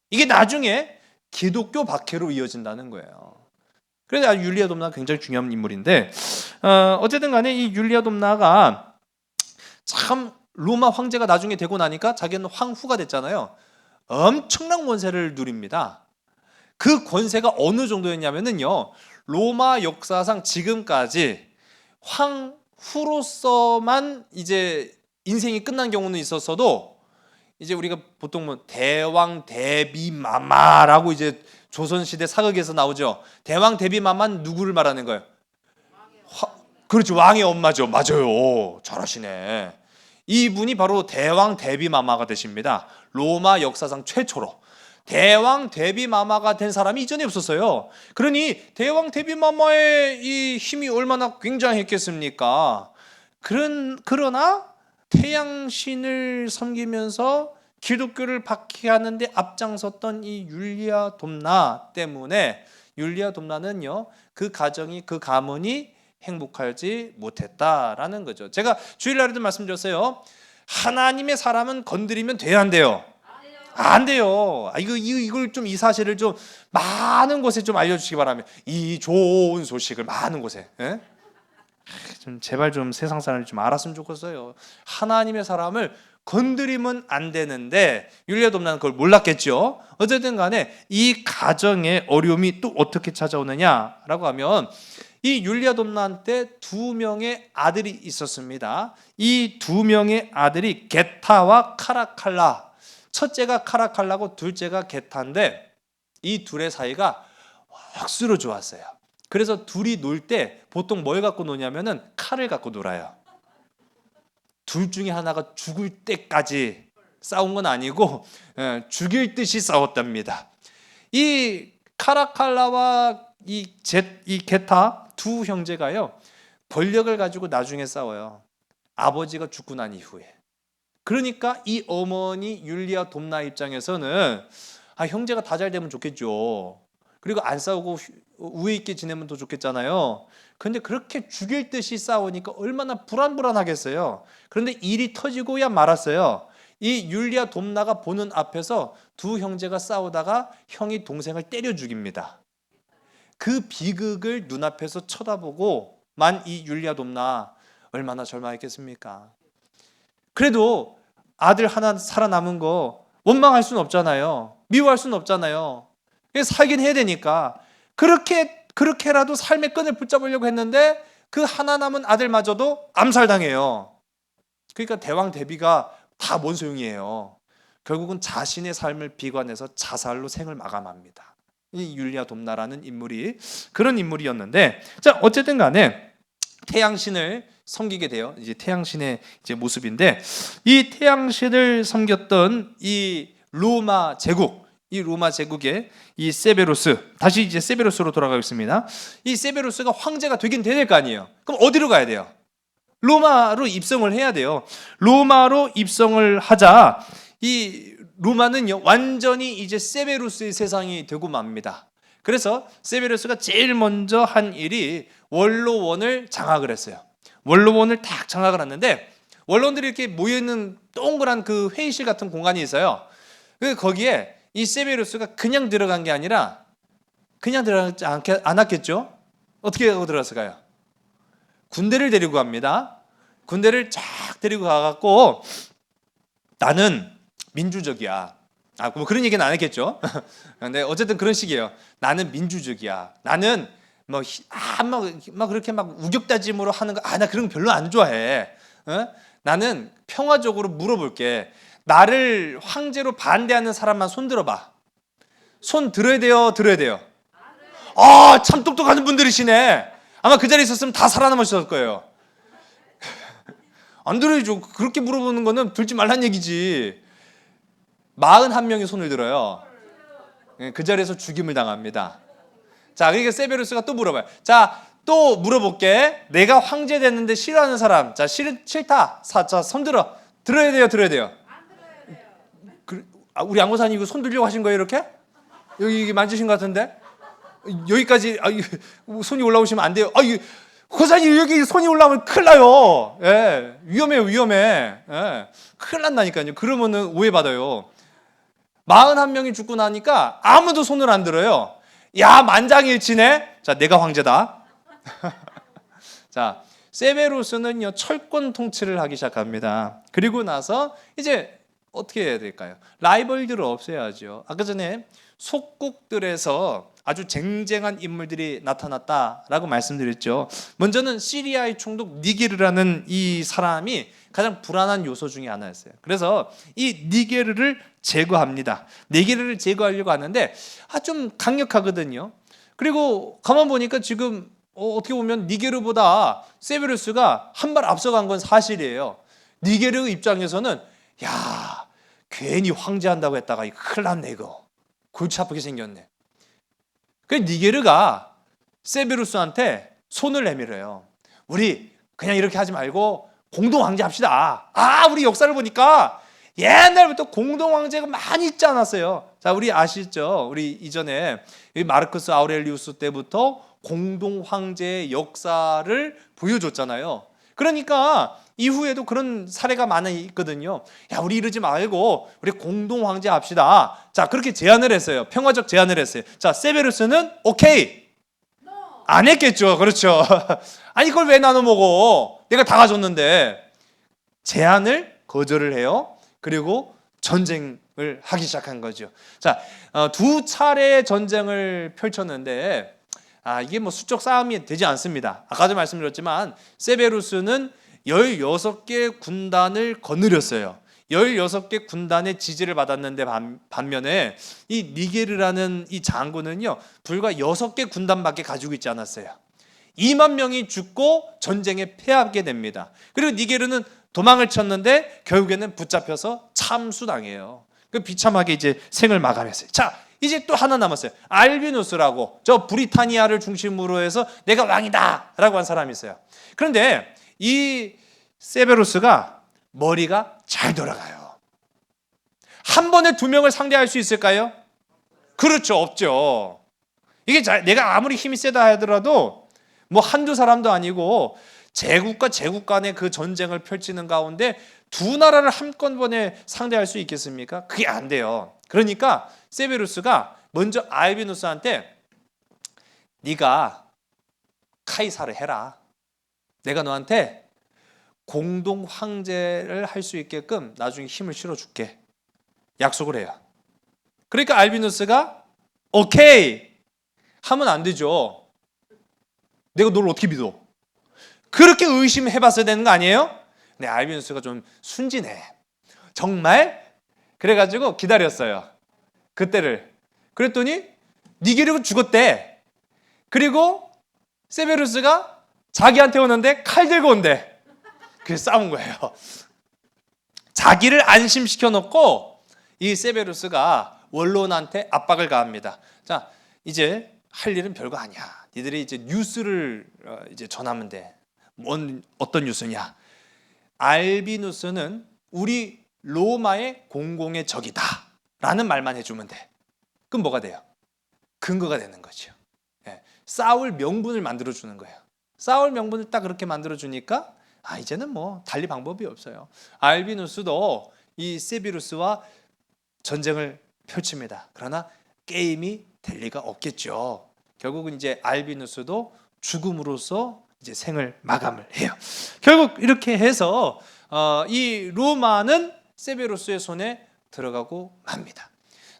이게 나중에 기독교 박해로 이어진다는 거예요. 그래서 율리아 돕나가 굉장히 중요한 인물인데 어쨌든 간에 이 율리아 돕나가 참 로마 황제가 나중에 되고 나니까 자기는 황후가 됐잖아요. 엄청난 권세를 누립니다. 그 권세가 어느 정도였냐면요, 로마 역사상 지금까지 황후로서만 이제 인생이 끝난 경우는 있었어도 이제 우리가 보통 뭐 대왕 대비마마라고 이제 조선시대 사극에서 나오죠. 대왕 대비마마는 누구를 말하는 거예요? 그렇죠, 왕의 엄마죠. 맞아요. 잘하시네. 이분이 바로 대왕 대비마마가 되십니다. 로마 역사상 최초로 대왕 대비마마가 된 사람이 이전에 없었어요. 그러니 대왕 대비마마의 이 힘이 얼마나 굉장했겠습니까? 그러나 태양신을 섬기면서 기독교를 박해하는데 앞장섰던 이 율리아 돕나 때문에 율리아 돕나는요, 그 가정이, 그 가문이 행복하지 못했다라는 거죠. 제가 주일날에도 말씀드렸어요. 하나님의 사람은 건드리면 돼야 안 돼요? 안 돼요. 이걸 좀, 이 사실을 좀 많은 곳에 좀 알려주시기 바랍니다. 이 좋은 소식을 많은 곳에. 예? 좀 제발 좀 세상 사람이 좀 알았으면 좋겠어요. 하나님의 사람을 건드리면 안 되는데 율리아 돕나는 그걸 몰랐겠죠. 어쨌든 간에 이 가정의 어려움이 또 어떻게 찾아오느냐라고 하면 이 율리아 돕나한테 2명의 아들이 있었습니다. 이 2명의 아들이 게타와 카라칼라. 첫째가 카라칼라고 둘째가 게타인데 이 둘의 사이가 억수로 좋았어요. 그래서 둘이 놀 때 보통 뭘 갖고 노냐면은 칼을 갖고 놀아요. 둘 중에 하나가 죽을 때까지 싸운 건 아니고 죽일 듯이 싸웠답니다. 이 카라칼라와 이 게타 두 형제가요, 권력을 가지고 나중에 싸워요. 아버지가 죽고 난 이후에. 그러니까 이 어머니 율리아 돕나 입장에서는 형제가 다 잘 되면 좋겠죠. 그리고 안 싸우고 우애 있게 지내면 더 좋겠잖아요. 그런데 그렇게 죽일 듯이 싸우니까 얼마나 불안하겠어요. 그런데 일이 터지고야 말았어요. 이 율리아 돕나가 보는 앞에서 두 형제가 싸우다가 형이 동생을 때려 죽입니다. 그 비극을 눈앞에서 쳐다보고만 이 율리아 돕나 얼마나 절망했겠습니까? 그래도 아들 하나 살아남은 거 원망할 수는 없잖아요. 미워할 수는 없잖아요. 살긴 해야 되니까 그렇게라도 삶의 끈을 붙잡으려고 했는데 그 하나 남은 아들마저도 암살당해요. 그러니까 대왕 대비가 다 뭔 소용이에요. 결국은 자신의 삶을 비관해서 자살로 생을 마감합니다. 이 율리아 돕나라는 인물이 그런 인물이었는데, 자 어쨌든 간에 태양신을 섬기게 돼요. 이제 태양신의 이제 모습인데, 이 태양신을 섬겼던 이 로마 제국, 이 로마 제국의 이 세베루스, 다시 이제 세베루스로 돌아가겠습니다. 이 세베루스가 황제가 되긴 될 거 아니에요. 그럼 어디로 가야 돼요? 로마로 입성을 해야 돼요. 로마로 입성을 하자 이 로마는요 완전히 이제 세베루스의 세상이 되고 맙니다. 그래서 세베루스가 제일 먼저 한 일이 원로원을 장악을 했어요. 원로원을 딱 장악을 했는데, 원로원들이 이렇게 모여있는 동그란 그 회의실 같은 공간이 있어요. 거기에 이 세베루스가 그냥 들어간 게 아니라, 그냥 들어가지 않았겠죠? 어떻게 하고 들어갔을까요? 군대를 데리고 갑니다. 군대를 쫙 데리고 가갖고 나는 민주적이야. 뭐 그런 얘기는 안 했겠죠. 근데 어쨌든 그런 식이에요. 나는 민주적이야. 나는 막 그렇게 막 우격다짐으로 하는 거, 나 그런 거 별로 안 좋아해. 나는 평화적으로 물어볼게. 나를 황제로 반대하는 사람만 손 들어봐. 손 들어야 돼요, 들어야 돼요. 참 똑똑한 분들이시네. 아마 그 자리에 있었으면 다 살아남으셨을 거예요. 안 들어야죠. 그렇게 물어보는 거는 들지 말란 얘기지. 41명이 손을 들어요. 그 자리에서 죽임을 당합니다. 자, 그러니까 세베루스가 또 물어봐요. 자, 또 물어볼게. 내가 황제 됐는데 싫어하는 사람. 자, 싫다. 자, 손 들어. 들어야 돼요, 들어야 돼요. 우리 안고사님 이거 손 들려고 하신 거예요, 이렇게? 여기 만지신 것 같은데? 여기까지 손이 올라오시면 안 돼요. 고사님 여기 손이 올라오면 큰일 나요. 예, 위험해요, 위험해. 예, 큰일 난다니까요. 그러면은 오해받아요. 41명이 죽고 나니까 아무도 손을 안 들어요. 야, 만장일치네. 자, 내가 황제다. 자, 세베루스는요 철권 통치를 하기 시작합니다. 그리고 나서 이제 어떻게 해야 될까요? 라이벌들을 없애야죠. 아까 전에 속국들에서 아주 쟁쟁한 인물들이 나타났다라고 말씀드렸죠. 먼저는 시리아의 총독 니게르라는 이 사람이 가장 불안한 요소 중에 하나였어요. 그래서 이 니게르를 제거합니다. 니게르를 제거하려고 하는데 좀 강력하거든요. 그리고 가만 보니까 지금 어떻게 보면 니게르보다 세베루스가 한 발 앞서간 건 사실이에요. 니게르 입장에서는 야, 괜히 황제한다고 했다가 큰일 났네 이거. 골치 아프게 생겼네. 그래서 니게르가 세베루스한테 손을 내밀어요. 우리 그냥 이렇게 하지 말고 공동 황제 합시다. 우리 역사를 보니까 옛날부터 공동 황제가 많이 있지 않았어요. 자, 우리 아시죠? 우리 이전에 마르크스 아우렐리우스 때부터 공동 황제의 역사를 보여줬잖아요. 그러니까 이후에도 그런 사례가 많이 있거든요. 야, 우리 이러지 말고 우리 공동 황제 합시다. 자, 그렇게 제안을 했어요. 평화적 제안을 했어요. 자, 세베루스는 오케이. 안 했겠죠. 그렇죠. 아니, 그걸 왜 나눠 먹어? 내가 다 가졌는데. 제안을 거절을 해요. 그리고 전쟁을 하기 시작한 거죠. 자, 두 차례의 전쟁을 펼쳤는데 이게 뭐 수적 싸움이 되지 않습니다. 아까도 말씀드렸지만 세베루스는 16개 군단을 거느렸어요. 16개 군단의 지지를 받았는데 반면에 이 니게르라는 이 장군은요 불과 6개 군단밖에 가지고 있지 않았어요. 2만 명이 죽고 전쟁에 패하게 됩니다. 그리고 니게르는 도망을 쳤는데 결국에는 붙잡혀서 참수당해요. 그 비참하게 이제 생을 마감했어요. 자, 이제 또 하나 남았어요. 알비누스라고 저 브리타니아를 중심으로 해서 내가 왕이다 라고 한 사람이 있어요. 그런데 이 세베루스가 머리가 잘 돌아가요. 한 번에 2명을 상대할 수 있을까요? 그렇죠, 없죠. 이게 내가 아무리 힘이 세다 하더라도 뭐 한두 사람도 아니고 제국과 제국 간의 그 전쟁을 펼치는 가운데 두 나라를 한꺼번에 상대할 수 있겠습니까? 그게 안 돼요. 그러니까 세베루스가 먼저 알비누스한테 네가 카이사를 해라. 내가 너한테 공동 황제를 할 수 있게끔 나중에 힘을 실어줄게. 약속을 해요. 그러니까 알비누스가 오케이 하면 안 되죠. 내가 너를 어떻게 믿어? 그렇게 의심해봤어야 되는 거 아니에요? 네, 알비누스가 좀 순진해. 정말? 그래가지고 기다렸어요. 그때를. 그랬더니 니게르가 죽었대. 그리고 세베루스가 자기한테 오는데 칼 들고 온대. 그래서 싸운 거예요. 자기를 안심시켜 놓고 이 세베루스가 원론한테 압박을 가합니다. 자, 이제 할 일은 별거 아니야. 니들이 이제 뉴스를 이제 전하면 돼. 어떤 뉴스냐? 알비누스는 우리 로마의 공공의 적이다 라는 말만 해주면 돼. 그럼 뭐가 돼요? 근거가 되는 거죠. 싸울 명분을 만들어주는 거예요. 싸울 명분을 딱 그렇게 만들어주니까 이제는 뭐 달리 방법이 없어요. 알비누스도 이 세비루스와 전쟁을 펼칩니다. 그러나 게임이 될 리가 없겠죠. 결국은 이제 알비누스도 죽음으로써 이제 생을 마감을 해요. 결국 이렇게 해서 이 로마는 세베루스의 손에 들어가고 맙니다.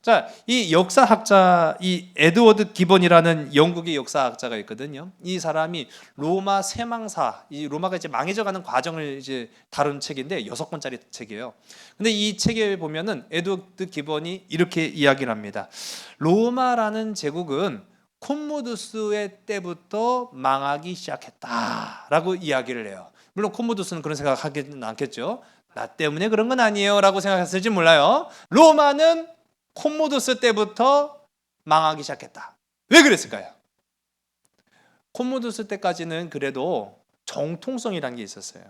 자, 이 역사학자 이 에드워드 기본이라는 영국의 역사학자가 있거든요. 이 사람이 로마 세망사, 이 로마가 이제 망해져가는 과정을 이제 다룬 책인데 6권짜리 책이에요. 근데 이 책에 보면은 에드워드 기본이 이렇게 이야기를 합니다. 로마라는 제국은 콤모두스의 때부터 망하기 시작했다라고 이야기를 해요. 물론 콤모두스는 그런 생각하지는 않겠죠. 나 때문에 그런 건 아니에요라고 생각했을지 몰라요. 로마는 콤모두스 때부터 망하기 시작했다. 왜 그랬을까요? 콤모두스 때까지는 그래도 정통성이라는 게 있었어요.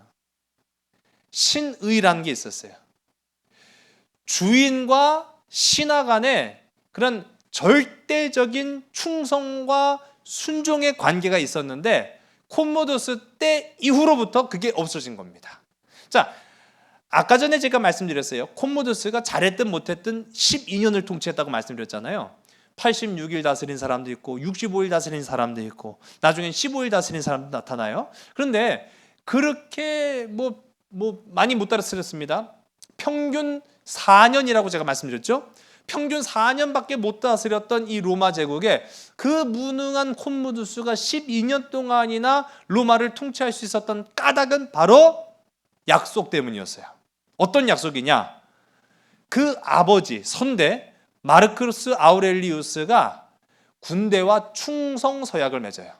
신의라는 게 있었어요. 주인과 신하 간에 그런 절대적인 충성과 순종의 관계가 있었는데 콤모두스 때 이후로부터 그게 없어진 겁니다. 자, 아까 전에 제가 말씀드렸어요. 콤모두스가 잘했든 못했든 12년을 통치했다고 말씀드렸잖아요. 86일 다스린 사람도 있고 65일 다스린 사람도 있고 나중엔 15일 다스린 사람도 나타나요. 그런데 그렇게 많이 못 다스렸습니다. 평균 4년이라고 제가 말씀드렸죠. 평균 4년밖에 못 다스렸던 이 로마 제국에 그 무능한 콤모두스가 12년 동안이나 로마를 통치할 수 있었던 까닭은 바로 약속 때문이었어요. 어떤 약속이냐? 그 아버지 선대 마르크스 아우렐리우스가 군대와 충성 서약을 맺어요.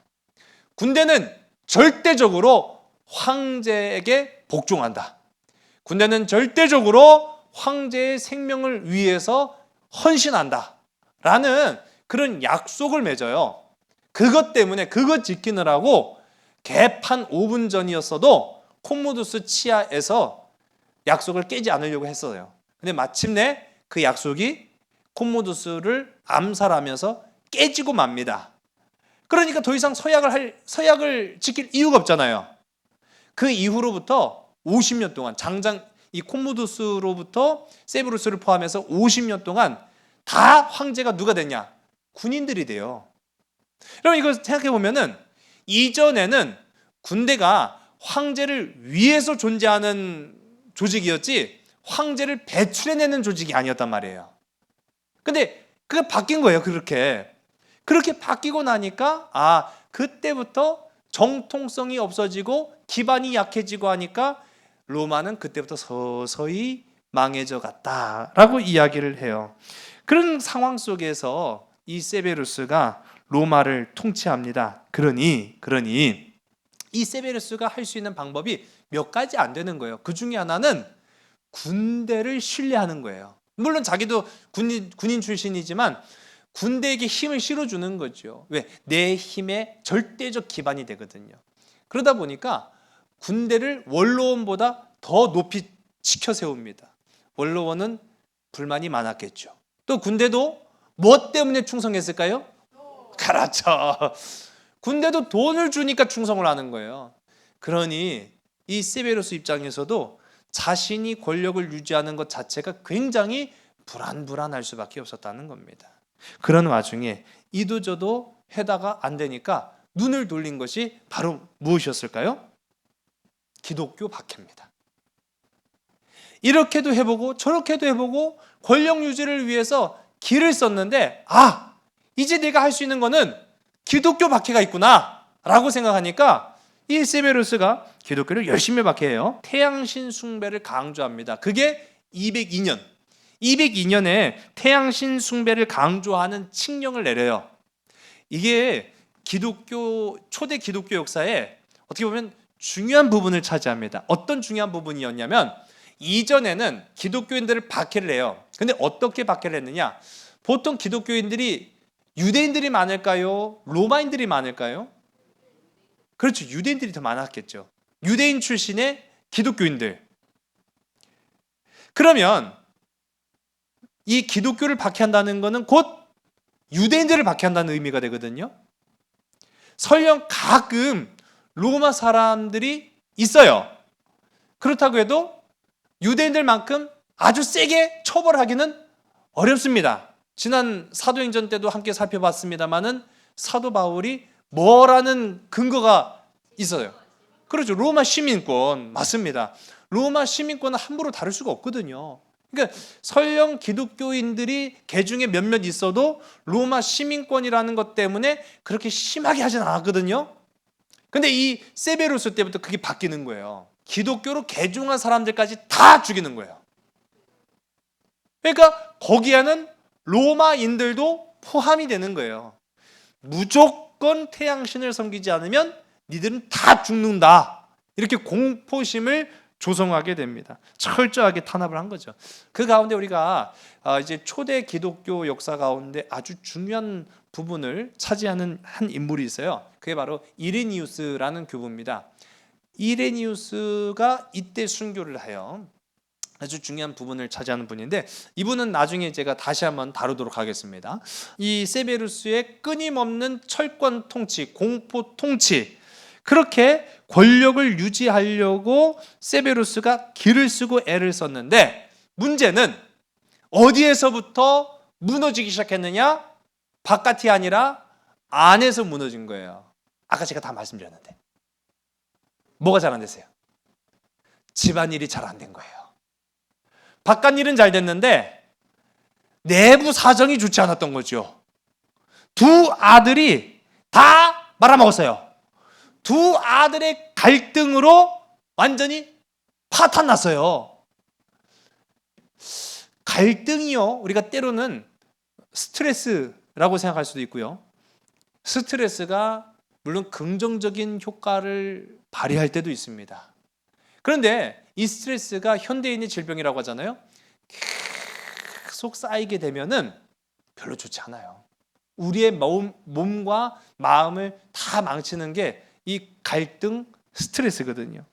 군대는 절대적으로 황제에게 복종한다. 군대는 절대적으로 황제의 생명을 위해서 헌신한다 라는 그런 약속을 맺어요. 그것 때문에 그것 지키느라고 개판 5분 전이었어도 콤모두스 치하에서 약속을 깨지 않으려고 했어요. 근데 마침내 그 약속이 콤모두스를 암살하면서 깨지고 맙니다. 그러니까 더 이상 서약을 지킬 이유가 없잖아요. 그 이후로부터 50년 동안 장장 이 콤모두스로부터 세브루스를 포함해서 50년 동안 다 황제가 누가 됐냐? 군인들이 돼요. 여러분 이거 생각해 보면은 이전에는 군대가 황제를 위해서 존재하는 조직이었지 황제를 배출해내는 조직이 아니었단 말이에요. 근데 그게 바뀐 거예요. 그렇게 바뀌고 나니까 그때부터 정통성이 없어지고 기반이 약해지고 하니까 로마는 그때부터 서서히 망해져 갔다라고 이야기를 해요. 그런 상황 속에서 이 세베루스가 로마를 통치합니다. 그러니 이 세베루스가 할 수 있는 방법이 몇 가지 안 되는 거예요. 그 중에 하나는 군대를 신뢰하는 거예요. 물론 자기도 군인 출신이지만 군대에게 힘을 실어주는 거죠. 왜? 내 힘의 절대적 기반이 되거든요. 그러다 보니까 군대를 원로원보다 더 높이 치켜 세웁니다. 원로원은 불만이 많았겠죠. 또 군대도 뭐 때문에 충성했을까요? 그렇죠. 군대도 돈을 주니까 충성을 하는 거예요. 그러니 이 세베루스 입장에서도 자신이 권력을 유지하는 것 자체가 굉장히 불안할 수밖에 없었다는 겁니다. 그런 와중에 이도저도 해다가 안 되니까 눈을 돌린 것이 바로 무엇이었을까요? 기독교 박해입니다. 이렇게도 해보고 저렇게도 해보고 권력 유지를 위해서 길을 썼는데 이제 내가 할 수 있는 거는 기독교 박해가 있구나 라고 생각하니까 이 세베루스가 기독교를 열심히 박해해요. 태양신 숭배를 강조합니다. 그게 202년에 태양신 숭배를 강조하는 칙령을 내려요. 이게 초대 기독교 역사에 어떻게 보면 중요한 부분을 차지합니다. 어떤 중요한 부분이었냐면 이전에는 기독교인들을 박해를 해요. 근데 어떻게 박해를 했느냐? 보통 기독교인들이 유대인들이 많을까요? 로마인들이 많을까요? 그렇죠. 유대인들이 더 많았겠죠. 유대인 출신의 기독교인들. 그러면 이 기독교를 박해한다는 것은 곧 유대인들을 박해한다는 의미가 되거든요. 설령 가끔 로마 사람들이 있어요. 그렇다고 해도 유대인들만큼 아주 세게 처벌하기는 어렵습니다. 지난 사도행전 때도 함께 살펴봤습니다마는 사도 바울이 뭐라는 근거가 있어요. 그렇죠. 로마 시민권 맞습니다. 로마 시민권은 함부로 다룰 수가 없거든요. 그러니까 설령 기독교인들이 개중에 몇몇 있어도 로마 시민권이라는 것 때문에 그렇게 심하게 하진 않았거든요. 근데 이 세베루스 때부터 그게 바뀌는 거예요. 기독교로 개중한 사람들까지 다 죽이는 거예요. 그러니까 거기에는 로마인들도 포함이 되는 거예요. 무조건 태양신을 섬기지 않으면 니들은 다 죽는다. 이렇게 공포심을 조성하게 됩니다. 철저하게 탄압을 한 거죠. 그 가운데 우리가 이제 초대 기독교 역사 가운데 아주 중요한 부분을 차지하는 한 인물이 있어요. 그게 바로 이레니우스라는 교부입니다. 이레니우스가 이때 순교를 해요. 아주 중요한 부분을 차지하는 분인데 이분은 나중에 제가 다시 한번 다루도록 하겠습니다. 이 세베루스의 끊임없는 철권 통치, 공포 통치, 그렇게 권력을 유지하려고 세베루스가 기를 쓰고 애를 썼는데 문제는 어디에서부터 무너지기 시작했느냐? 바깥이 아니라 안에서 무너진 거예요. 아까 제가 다 말씀드렸는데 뭐가 잘 안 됐어요? 집안일이 잘 안 된 거예요. 바깥 일은 잘 됐는데 내부 사정이 좋지 않았던 거죠. 두 아들이 다 말아먹었어요. 두 아들의 갈등으로 완전히 파탄 났어요. 갈등이요, 우리가 때로는 스트레스라고 생각할 수도 있고요. 스트레스가 물론 긍정적인 효과를 발휘할 때도 있습니다. 그런데 이 스트레스가 현대인의 질병이라고 하잖아요. 계속 쌓이게 되면은 별로 좋지 않아요. 우리의 몸과 마음을 다 망치는 게 이 갈등, 스트레스거든요.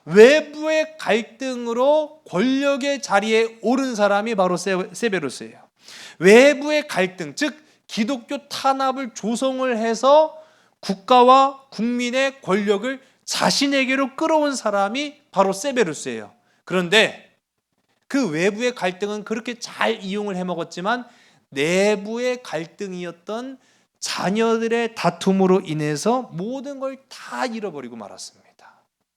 외부의 갈등으로 권력의 자리에 오른 사람이 바로 세베루스예요. 외부의 갈등, 즉 기독교 탄압을 조성을 해서 국가와 국민의 권력을 자신에게로 끌어온 사람이 바로 세베루스예요. 그런데 그 외부의 갈등은 그렇게 잘 이용을 해먹었지만 내부의 갈등이었던 자녀들의 다툼으로 인해서 모든 걸 다 잃어버리고 말았습니다.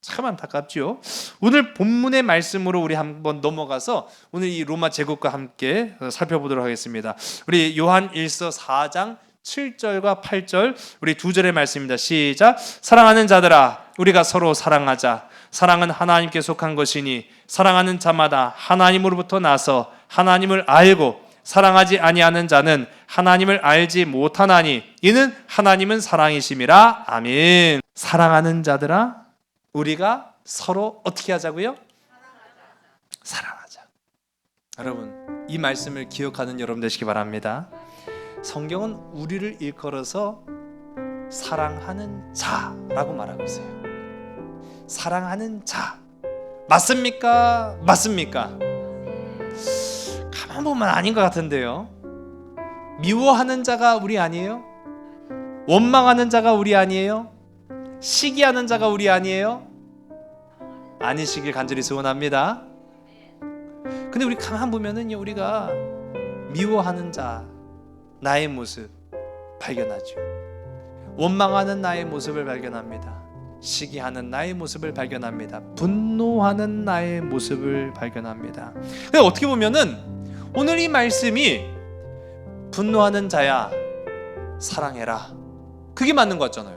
참 안타깝죠. 오늘 본문의 말씀으로 우리 한번 넘어가서 오늘 이 로마 제국과 함께 살펴보도록 하겠습니다. 우리 요한 1서 4장 7절과 8절 우리 두 절의 말씀입니다. 시작. 사랑하는 자들아 우리가 서로 사랑하자. 사랑은 하나님께 속한 것이니 사랑하는 자마다 하나님으로부터 나서 하나님을 알고 사랑하지 아니하는 자는 하나님을 알지 못하나니 이는 하나님은 사랑이심이라. 아멘. 사랑하는 자들아 우리가 서로 어떻게 하자고요? 사랑하자. 여러분 이 말씀을 기억하는 여러분 되시기 바랍니다. 성경은 우리를 일컬어서 사랑하는 자라고 말하고 있어요. 사랑하는 자 맞습니까? 맞습니까? 가만 보면 아닌 것 같은데요. 미워하는 자가 우리 아니에요? 원망하는 자가 우리 아니에요? 시기하는 자가 우리 아니에요? 아니시길 간절히 소원합니다. 근데 우리 가만 보면은요, 우리가 미워하는 자 나의 모습 발견하죠. 원망하는 나의 모습을 발견합니다. 시기하는 나의 모습을 발견합니다. 분노하는 나의 모습을 발견합니다. 근데 어떻게 보면은 오늘 이 말씀이 분노하는 자야 사랑해라 그게 맞는 것 같잖아요.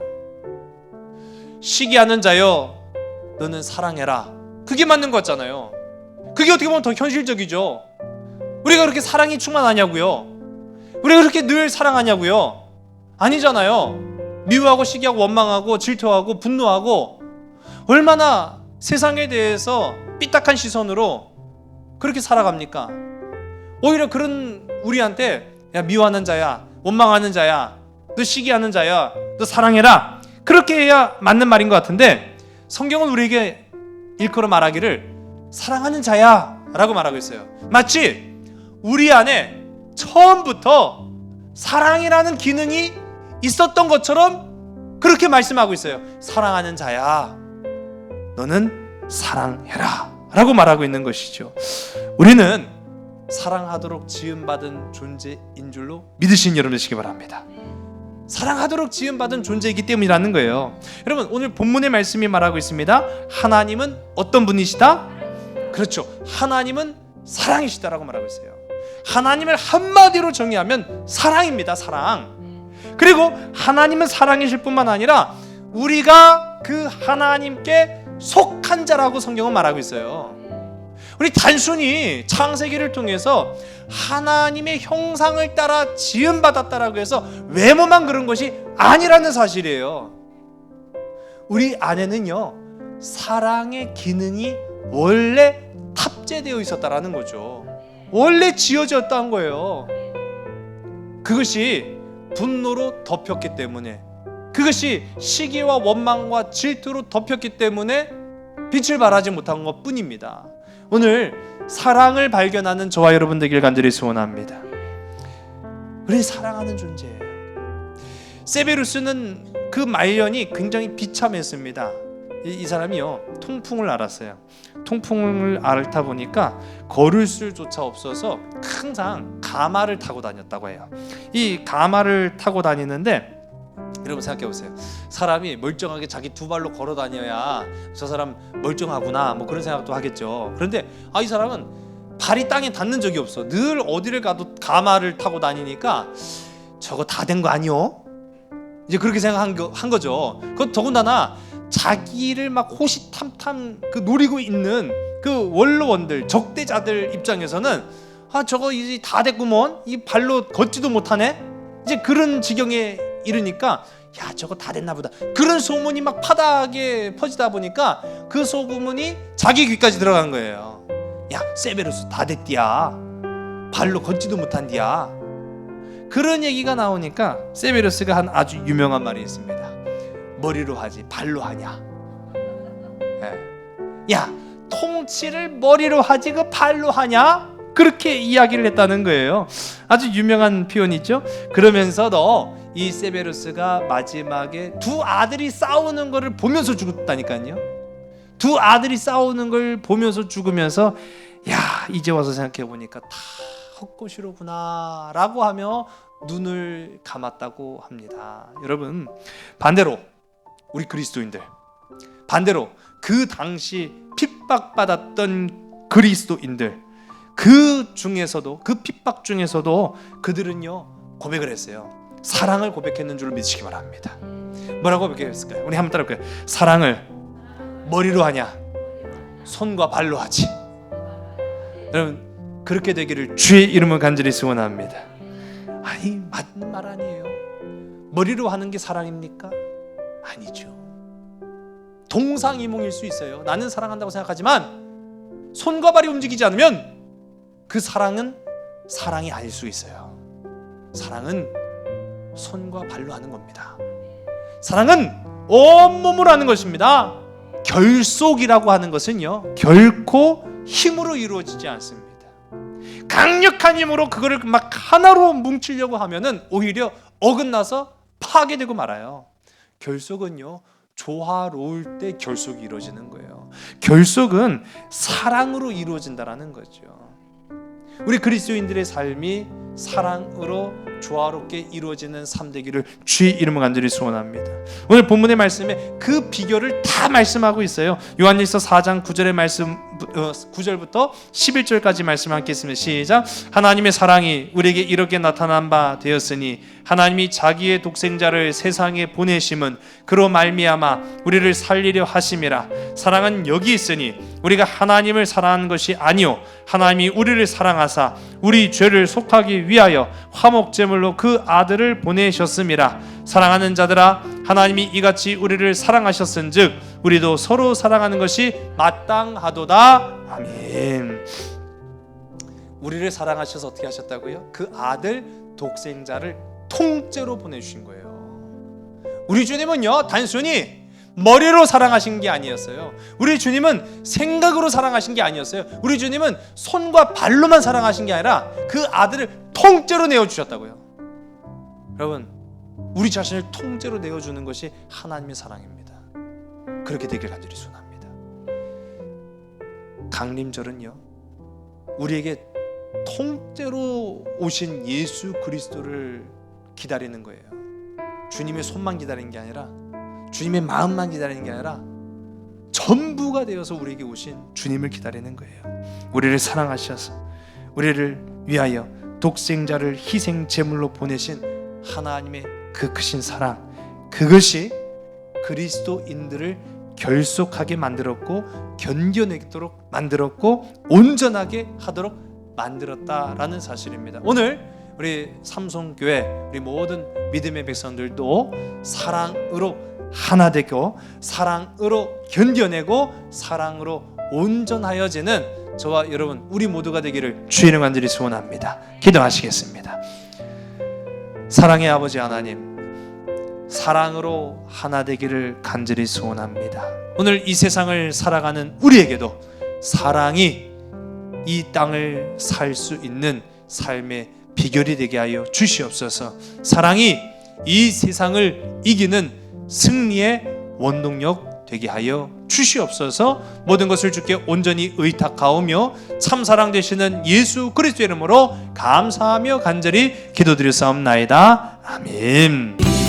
시기하는 자여 너는 사랑해라 그게 맞는 것 같잖아요. 그게 어떻게 보면 더 현실적이죠. 우리가 그렇게 사랑이 충만하냐고요? 우리가 그렇게 늘 사랑하냐고요? 아니잖아요. 미워하고 시기하고 원망하고 질투하고 분노하고 얼마나 세상에 대해서 삐딱한 시선으로 그렇게 살아갑니까? 오히려 그런 우리한테 야 미워하는 자야 원망하는 자야 너 시기하는 자야 너 사랑해라 그렇게 해야 맞는 말인 것 같은데 성경은 우리에게 일컬어 말하기를 사랑하는 자야 라고 말하고 있어요. 마치 우리 안에 처음부터 사랑이라는 기능이 있었던 것처럼 그렇게 말씀하고 있어요. 사랑하는 자야 너는 사랑해라 라고 말하고 있는 것이죠. 우리는 사랑하도록 지음받은 존재인 줄로 믿으시는 여러분 되시기 바랍니다. 사랑하도록 지음받은 존재이기 때문이라는 거예요. 여러분 오늘 본문의 말씀이 말하고 있습니다. 하나님은 어떤 분이시다? 그렇죠. 하나님은 사랑이시다라고 말하고 있어요. 하나님을 한마디로 정의하면 사랑입니다. 사랑. 그리고 하나님은 사랑이실 뿐만 아니라 우리가 그 하나님께 속한 자라고 성경은 말하고 있어요. 우리 단순히 창세기를 통해서 하나님의 형상을 따라 지음받았다라고 해서 외모만 그런 것이 아니라는 사실이에요. 우리 안에는요, 사랑의 기능이 원래 탑재되어 있었다라는 거죠. 원래 지어졌다는 거예요. 그것이 분노로 덮였기 때문에, 그것이 시기와 원망과 질투로 덮였기 때문에 빛을 발하지 못한 것 뿐입니다. 오늘 사랑을 발견하는 저와 여러분 되길 간절히 소원합니다. 우리 사랑하는 존재예요. 세베루스는 그 말년이 굉장히 비참했습니다. 이 사람이요, 통풍을 앓았어요. 통풍을 앓다 보니까 걸을 수조차 없어서 항상 가마를 타고 다녔다고 해요. 이 가마를 타고 다니는데, 여러분 생각해 보세요. 사람이 멀쩡하게 자기 두 발로 걸어 다녀야 저 사람 멀쩡하구나, 뭐 그런 생각도 하겠죠. 그런데 이 사람은 발이 땅에 닿는 적이 없어. 늘 어디를 가도 가마를 타고 다니니까 저거 다 된 거 아니요? 이제 그렇게 생각한 거죠. 그것 더군다나 자기를 막 호시탐탐 노리고 있는 그 원로원들, 적대자들 입장에서는 저거 이제 다 됐구먼, 이 발로 걷지도 못하네, 이제 그런 지경에 이르니까 야, 저거 다 됐나 보다, 그런 소문이 막 파다하게 퍼지다 보니까 그 소문이 자기 귀까지 들어간 거예요. 야, 세베루스 다 됐디야, 발로 걷지도 못한디야. 그런 얘기가 나오니까 세베루스가 한 아주 유명한 말이 있습니다. 머리로 하지 발로 하냐. 야, 통치를 머리로 하지 그 발로 하냐? 그렇게 이야기를 했다는 거예요. 아주 유명한 표현이죠. 그러면서도 이 세베루스가 마지막에 두 아들이 싸우는 것을 보면서 죽었다니까요. 두 아들이 싸우는 걸 보면서 죽으면서 야, 이제 와서 생각해 보니까 다 헛것이로구나 라고 하며 눈을 감았다고 합니다. 여러분, 반대로 우리 그리스도인들, 반대로 그 당시 핍박받았던 그리스도인들, 그 중에서도, 그 핍박 중에서도 그들은요 고백을 했어요. 사랑을 고백했는 줄 믿으시기 바랍니다. 뭐라고 고백했을까요? 우리 한번 따라볼까요? 사랑을 머리로 하냐, 손과 발로 하지. 여러분, 그렇게 되기를 주의 이름으로 간절히 소원합니다. 아니, 맞는 말 아니에요? 머리로 하는 게 사랑입니까? 아니죠. 동상이몽일 수 있어요. 나는 사랑한다고 생각하지만 손과 발이 움직이지 않으면 그 사랑은 사랑이 아닐 수 있어요. 사랑은 손과 발로 하는 겁니다. 사랑은 온몸으로 하는 것입니다. 결속이라고 하는 것은요, 결코 힘으로 이루어지지 않습니다. 강력한 힘으로 그거를 막 하나로 뭉치려고 하면은 오히려 어긋나서 파괴되고 말아요. 결속은요, 조화로울 때 결속이 이루어지는 거예요. 결속은 사랑으로 이루어진다라는 거죠. 우리 그리스도인들의 삶이 사랑으로 조화롭게 이루어지는 삶 되기를 주의 이름으로 간절히 소원합니다. 오늘 본문의 말씀에 그 비결을 다 말씀하고 있어요. 요한일서 4장 9절의 말씀, 9절부터 11절까지 말씀 함께 있으면 시작. 하나님의 사랑이 우리에게 이렇게 나타난 바 되었으니 하나님이 자기의 독생자를 세상에 보내심은 그로 말미암아 우리를 살리려 하심이라. 사랑은 여기 있으니 우리가 하나님을 사랑하는 것이 아니요 하나님이 우리를 사랑하사 우리 죄를 속하기 위하여 화목제물로 그 아들을 보내셨음이라. 사랑하는 자들아, 하나님이 이같이 우리를 사랑하셨은즉 우리도 서로 사랑하는 것이 마땅하도다. 아멘. 우리를 사랑하셔서 어떻게 하셨다고요? 그 아들 독생자를 통째로 보내주신 거예요. 우리 주님은요, 단순히 머리로 사랑하신 게 아니었어요. 우리 주님은 생각으로 사랑하신 게 아니었어요. 우리 주님은 손과 발로만 사랑하신 게 아니라 그 아들을 통째로 내어주셨다고요. 여러분, 우리 자신을 통째로 내어주는 것이 하나님의 사랑입니다. 그렇게 되길 간절히 소원합니다. 강림절은요, 우리에게 통째로 오신 예수 그리스도를 기다리는 거예요. 주님의 손만 기다리는 게 아니라, 주님의 마음만 기다리는 게 아니라 전부가 되어서 우리에게 오신 주님을 기다리는 거예요. 우리를 사랑하셔서 우리를 위하여 독생자를 희생 제물로 보내신 하나님의 그 크신 사랑, 그것이 그리스도인들을 결속하게 만들었고 견뎌내도록 만들었고 온전하게 하도록 만들었다라는 사실입니다. 오늘 우리 삼성교회 우리 모든 믿음의 백성들도 사랑으로 하나 되고 사랑으로 견뎌내고 사랑으로 온전하여지는 저와 여러분 우리 모두가 되기를 주의 이름 간절히 소원합니다. 기도하시겠습니다. 사랑의 아버지 하나님, 사랑으로 하나 되기를 간절히 소원합니다. 오늘 이 세상을 살아가는 우리에게도 사랑이 이 땅을 살 수 있는 삶의 비결이 되게 하여 주시옵소서. 사랑이 이 세상을 이기는 승리의 원동력 되게 하여 주시옵소서. 모든 것을 주께 온전히 의탁하오며 참사랑 되시는 예수 그리스도의 이름으로 감사하며 간절히 기도드렸사옵나이다. 아멘.